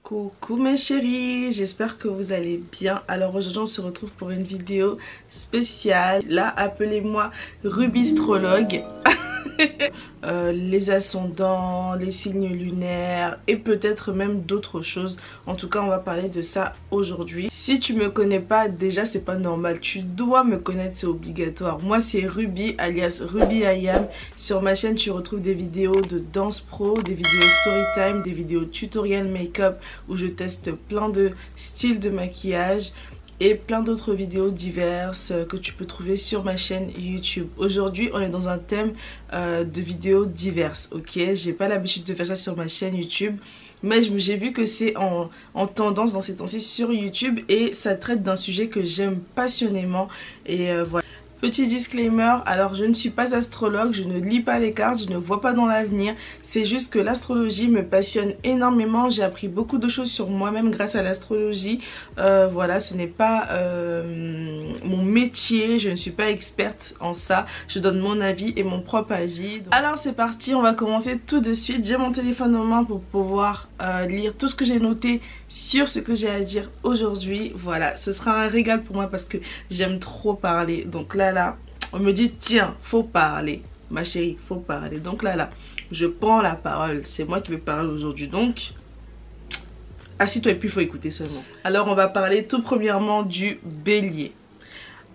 Coucou mes chéris, j'espère que vous allez bien. Alors aujourd'hui on se retrouve pour une vidéo spéciale. Là appelez-moi Rubistrologue. Les ascendants, les signes lunaires et peut-être même d'autres choses. En tout cas on va parler de ça aujourd'hui. Si tu me connais pas déjà c'est pas normal, tu dois me connaître, c'est obligatoire. Moi c'est Ruby alias Ruby I Am. Sur ma chaîne tu retrouves des vidéos de danse pro, des vidéos story time, des vidéos tutoriel make-up où je teste plein de styles de maquillage et plein d'autres vidéos diverses que tu peux trouver sur ma chaîne YouTube. Aujourd'hui on est dans un thème de vidéos diverses, ok? J'ai pas l'habitude de faire ça sur ma chaîne YouTube, mais j'ai vu que c'est en tendance dans ces temps-ci sur YouTube et ça traite d'un sujet que j'aime passionnément et voilà. Petit disclaimer, alors je ne suis pas astrologue, je ne lis pas les cartes, je ne vois pas dans l'avenir. C'est juste que l'astrologie me passionne énormément. J'ai appris beaucoup de choses sur moi-même grâce à l'astrologie. Voilà, ce n'est pas mon métier, je ne suis pas experte en ça. Je donne mon avis et mon propre avis. Donc... Alors c'est parti, on va commencer tout de suite. J'ai mon téléphone en main pour pouvoir lire tout ce que j'ai noté sur ce que j'ai à dire aujourd'hui. Voilà, ce sera un régal pour moi parce que j'aime trop parler. Donc là, on me dit tiens, faut parler, ma chérie, faut parler. Donc là, je prends la parole. C'est moi qui vais parler aujourd'hui. Donc, assis-toi et puis il faut écouter seulement. Alors, on va parler tout premièrement du bélier.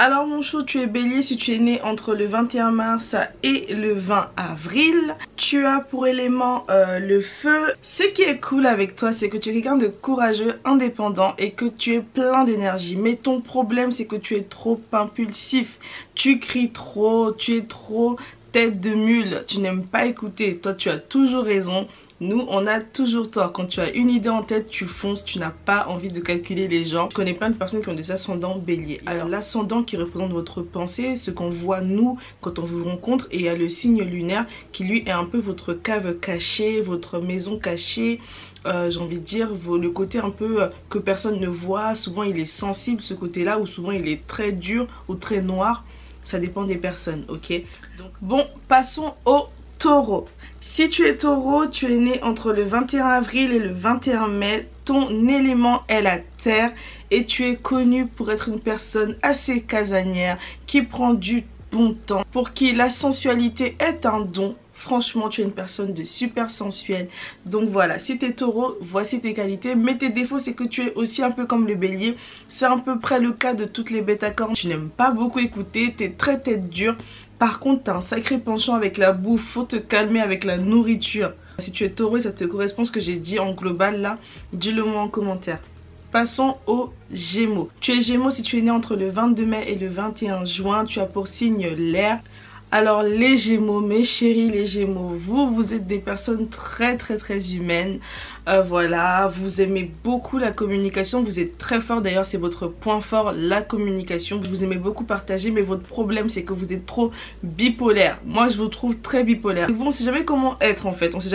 Alors mon chou, tu es bélier si tu es né entre le 21 mars et le 20 avril. Tu as pour élément le feu. Ce qui est cool avec toi, c'est que tu es quelqu'un de courageux, indépendant et que tu es plein d'énergie. Mais ton problème, c'est que tu es trop impulsif. Tu cries trop, tu es trop tête de mule. Tu n'aimes pas écouter. Toi, tu as toujours raison. Nous, on a toujours tort. Quand tu as une idée en tête, tu fonces, tu n'as pas envie de calculer les gens. Je connais plein de personnes qui ont des ascendants béliers. Alors, l'ascendant qui représente votre pensée, ce qu'on voit nous quand on vous rencontre, et il y a le signe lunaire qui lui est un peu votre cave cachée, votre maison cachée. J'ai envie de dire le côté un peu que personne ne voit. Souvent, il est sensible ce côté-là, ou souvent il est très dur ou très noir. Ça dépend des personnes, ok? Donc, bon, passons au Taureau. Si tu es taureau, tu es né entre le 21 avril et le 21 mai. Ton élément est la terre et tu es connu pour être une personne assez casanière qui prend du bon temps, pour qui la sensualité est un don. Franchement, tu es une personne de super sensuelle. Donc voilà, si tu es taureau, voici tes qualités. Mais tes défauts, c'est que tu es aussi un peu comme le bélier. C'est à peu près le cas de toutes les bêtes à cornes. Tu n'aimes pas beaucoup écouter, tu es très tête dure. Par contre, tu as un sacré penchant avec la bouffe. Faut te calmer avec la nourriture. Si tu es taureau et ça te correspond ce que j'ai dit en global là, dis-le moi en commentaire. Passons aux Gémeaux. Tu es Gémeaux si tu es né entre le 22 mai et le 21 juin. Tu as pour signe l'air. Alors les Gémeaux, mes chéris les Gémeaux, vous êtes des personnes très humaines. Voilà, vous aimez beaucoup la communication, vous êtes très fort, d'ailleurs c'est votre point fort, la communication. Vous aimez beaucoup partager, mais votre problème c'est que vous êtes trop bipolaire. Moi je vous trouve très bipolaire. On ne sait jamais comment être en fait, on sait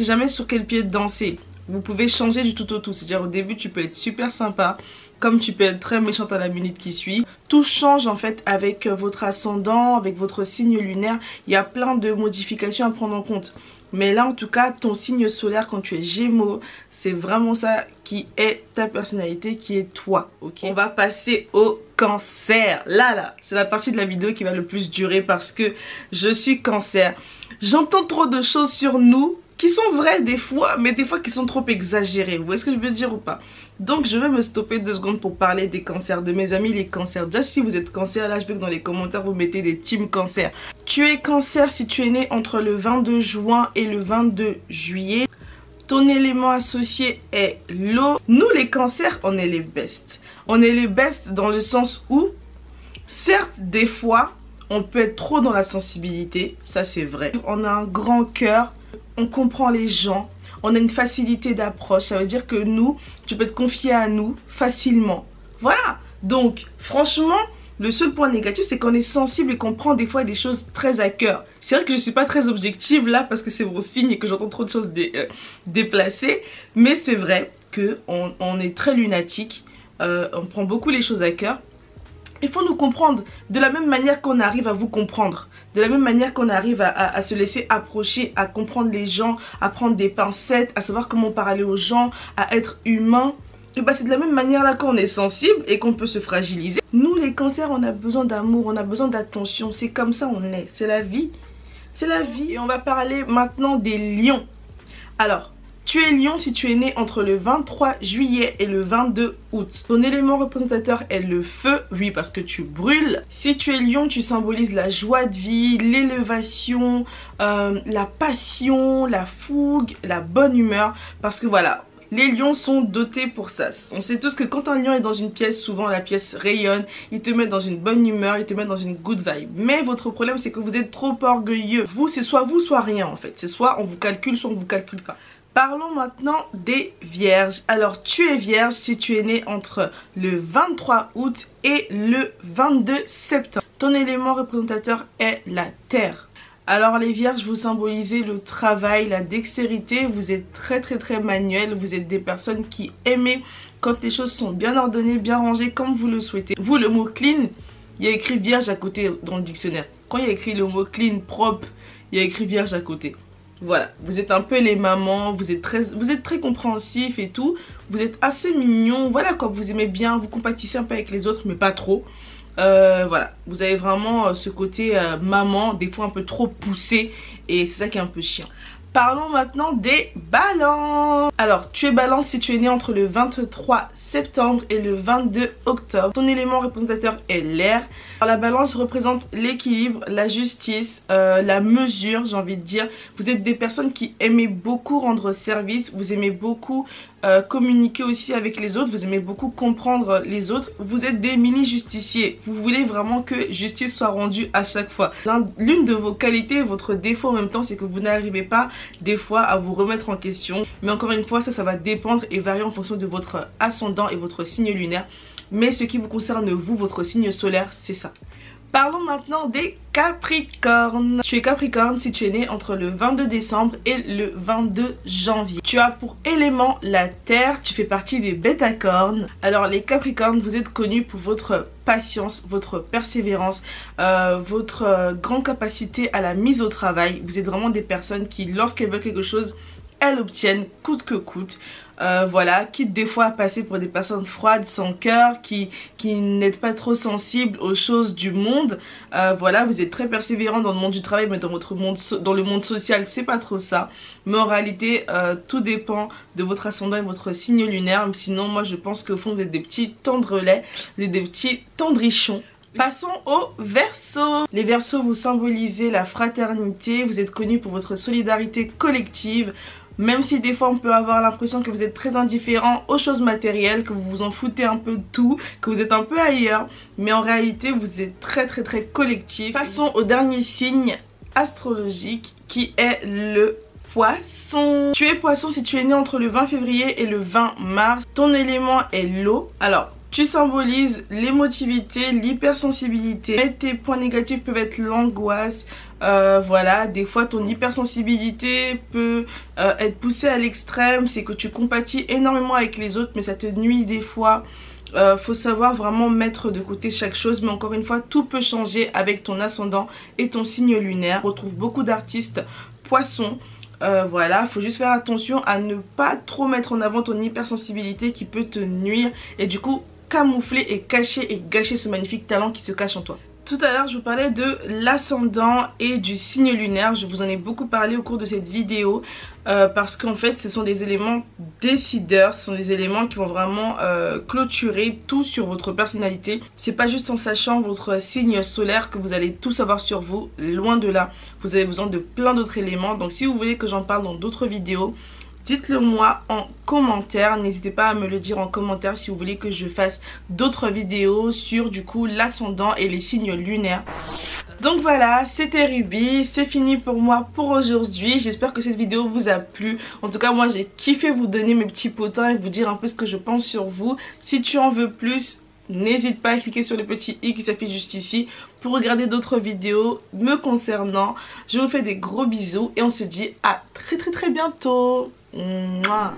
jamais sur quel pied danser. Vous pouvez changer du tout au tout, c'est-à-dire au début tu peux être super sympa, comme tu peux être très méchante à la minute qui suit. Tout change en fait avec votre ascendant, avec votre signe lunaire. Il y a plein de modifications à prendre en compte. Mais là en tout cas, ton signe solaire quand tu es Gémeaux, c'est vraiment ça qui est ta personnalité, qui est toi. Ok, on va passer au Cancer. Là, c'est la partie de la vidéo qui va le plus durer parce que je suis Cancer. J'entends trop de choses sur nous qui sont vraies des fois, mais des fois qui sont trop exagérées. Vous voyez ce que je veux dire ou pas? Donc je vais me stopper 2 secondes pour parler des cancers, de mes amis les cancers. Déjà si vous êtes cancer, là je veux que dans les commentaires vous mettez des team cancer. Tu es cancer si tu es né entre le 22 juin et le 22 juillet. Ton élément associé est l'eau. Nous les cancers, on est les bestes. On est les bestes dans le sens où, certes des fois, on peut être trop dans la sensibilité, ça c'est vrai. On a un grand cœur, on comprend les gens. On a une facilité d'approche, ça veut dire que nous, tu peux te confier à nous facilement. Voilà, donc franchement, le seul point négatif c'est qu'on est sensible et qu'on prend des fois des choses très à cœur. C'est vrai que je ne suis pas très objective là parce que c'est mon signe et que j'entends trop de choses déplacées. Mais c'est vrai qu'on est très lunatique, on prend beaucoup les choses à cœur. Il faut nous comprendre de la même manière qu'on arrive à vous comprendre. De la même manière qu'on arrive à se laisser approcher, à comprendre les gens, à prendre des pincettes, à savoir comment parler aux gens, à être humain. Et bah c'est de la même manière là qu'on est sensible et qu'on peut se fragiliser. Nous les cancers, on a besoin d'amour, on a besoin d'attention. C'est comme ça on est, c'est la vie. C'est la vie. Et on va parler maintenant des lions. Alors, tu es lion si tu es né entre le 23 juillet et le 22 août. Ton élément représentateur est le feu, oui parce que tu brûles. Si tu es lion, tu symbolises la joie de vie, l'élévation, la passion, la fougue, la bonne humeur. Parce que voilà, les lions sont dotés pour ça. On sait tous que quand un lion est dans une pièce, souvent la pièce rayonne, il te met dans une bonne humeur, il te met dans une good vibe. Mais votre problème c'est que vous êtes trop orgueilleux. Vous, c'est soit vous, soit rien en fait. C'est soit on vous calcule, soit on vous calcule pas. Parlons maintenant des vierges. Alors tu es vierge si tu es né entre le 23 août et le 22 septembre. Ton élément représentateur est la terre. Alors les vierges, vous symbolisez le travail, la dextérité, vous êtes très manuel, vous êtes des personnes qui aiment quand les choses sont bien ordonnées, bien rangées comme vous le souhaitez. Vous, le mot clean, il y a écrit vierge à côté dans le dictionnaire. Quand il y a écrit le mot clean, propre, il y a écrit vierge à côté. Voilà, vous êtes un peu les mamans, vous êtes très compréhensif et tout. Vous êtes assez mignon, voilà quoi, vous aimez bien, vous compatissez un peu avec les autres mais pas trop. Voilà, vous avez vraiment ce côté maman, des fois un peu trop poussé et c'est ça qui est un peu chiant. Parlons maintenant des balances. Alors, tu es balance si tu es né entre le 23 septembre et le 22 octobre. Ton élément représentateur est l'air. La balance représente l'équilibre, la justice, la mesure, j'ai envie de dire. Vous êtes des personnes qui aimez beaucoup rendre service, vous aimez beaucoup communiquer aussi avec les autres, vous aimez beaucoup comprendre les autres. Vous êtes des mini-justiciers. Vous voulez vraiment que justice soit rendue à chaque fois. L'une de vos qualités, votre défaut en même temps, c'est que vous n'arrivez pas des fois à vous remettre en question. Mais encore une fois, ça va dépendre et varier en fonction de votre ascendant et votre signe lunaire. Mais ce qui vous concerne vous, votre signe solaire, c'est ça. Parlons maintenant des Capricornes. Tu es Capricorne si tu es né entre le 22 décembre et le 22 janvier. Tu as pour élément la terre, tu fais partie des Bêta-cornes. Alors les Capricornes, vous êtes connus pour votre patience, votre persévérance, votre grande capacité à la mise au travail. Vous êtes vraiment des personnes qui, lorsqu'elles veulent quelque chose, elles l'obtiennent coûte que coûte. Voilà, quitte des fois à passer pour des personnes froides, sans cœur, qui n'êtes pas trop sensibles aux choses du monde. Voilà, vous êtes très persévérant dans le monde du travail, mais dans le monde social, c'est pas trop ça. Mais en réalité, tout dépend de votre ascendant et votre signe lunaire. Sinon, moi, je pense qu'au fond, vous êtes des petits tendrelets, vous êtes des petits tendrichons. Passons aux Verseaux. Les Verseaux, vous symbolisez la fraternité, vous êtes connus pour votre solidarité collective. Même si des fois on peut avoir l'impression que vous êtes très indifférent aux choses matérielles, que vous vous en foutez un peu de tout, que vous êtes un peu ailleurs, mais en réalité vous êtes très collectif. Passons au dernier signe astrologique qui est le Poisson. Tu es Poisson si tu es né entre le 20 février et le 20 mars. Ton élément est l'eau. Alors, tu symbolises l'émotivité, l'hypersensibilité. Mais tes points négatifs peuvent être l'angoisse. Voilà, des fois ton hypersensibilité peut être poussée à l'extrême. C'est que tu compatis énormément avec les autres, mais ça te nuit des fois. Faut savoir vraiment mettre de côté chaque chose, mais encore une fois, tout peut changer avec ton ascendant et ton signe lunaire. On retrouve beaucoup d'artistes Poissons. Voilà, faut juste faire attention à ne pas trop mettre en avant ton hypersensibilité qui peut te nuire et du coup camoufler et cacher et gâcher ce magnifique talent qui se cache en toi. Tout à l'heure je vous parlais de l'ascendant et du signe lunaire, je vous en ai beaucoup parlé au cours de cette vidéo parce qu'en fait ce sont des éléments décideurs, ce sont des éléments qui vont vraiment clôturer tout sur votre personnalité. C'est pas juste en sachant votre signe solaire que vous allez tout savoir sur vous, loin de là, vous avez besoin de plein d'autres éléments. Donc si vous voulez que j'en parle dans d'autres vidéos, dites-le moi en commentaire, n'hésitez pas à me le dire en commentaire si vous voulez que je fasse d'autres vidéos sur du coup l'ascendant et les signes lunaires. Donc voilà, c'était Ruby, c'est fini pour moi pour aujourd'hui. J'espère que cette vidéo vous a plu. En tout cas moi j'ai kiffé vous donner mes petits potins et vous dire un peu ce que je pense sur vous. Si tu en veux plus, n'hésite pas à cliquer sur le petit i qui s'affiche juste ici pour regarder d'autres vidéos me concernant. Je vous fais des gros bisous et on se dit à très bientôt. Mouah.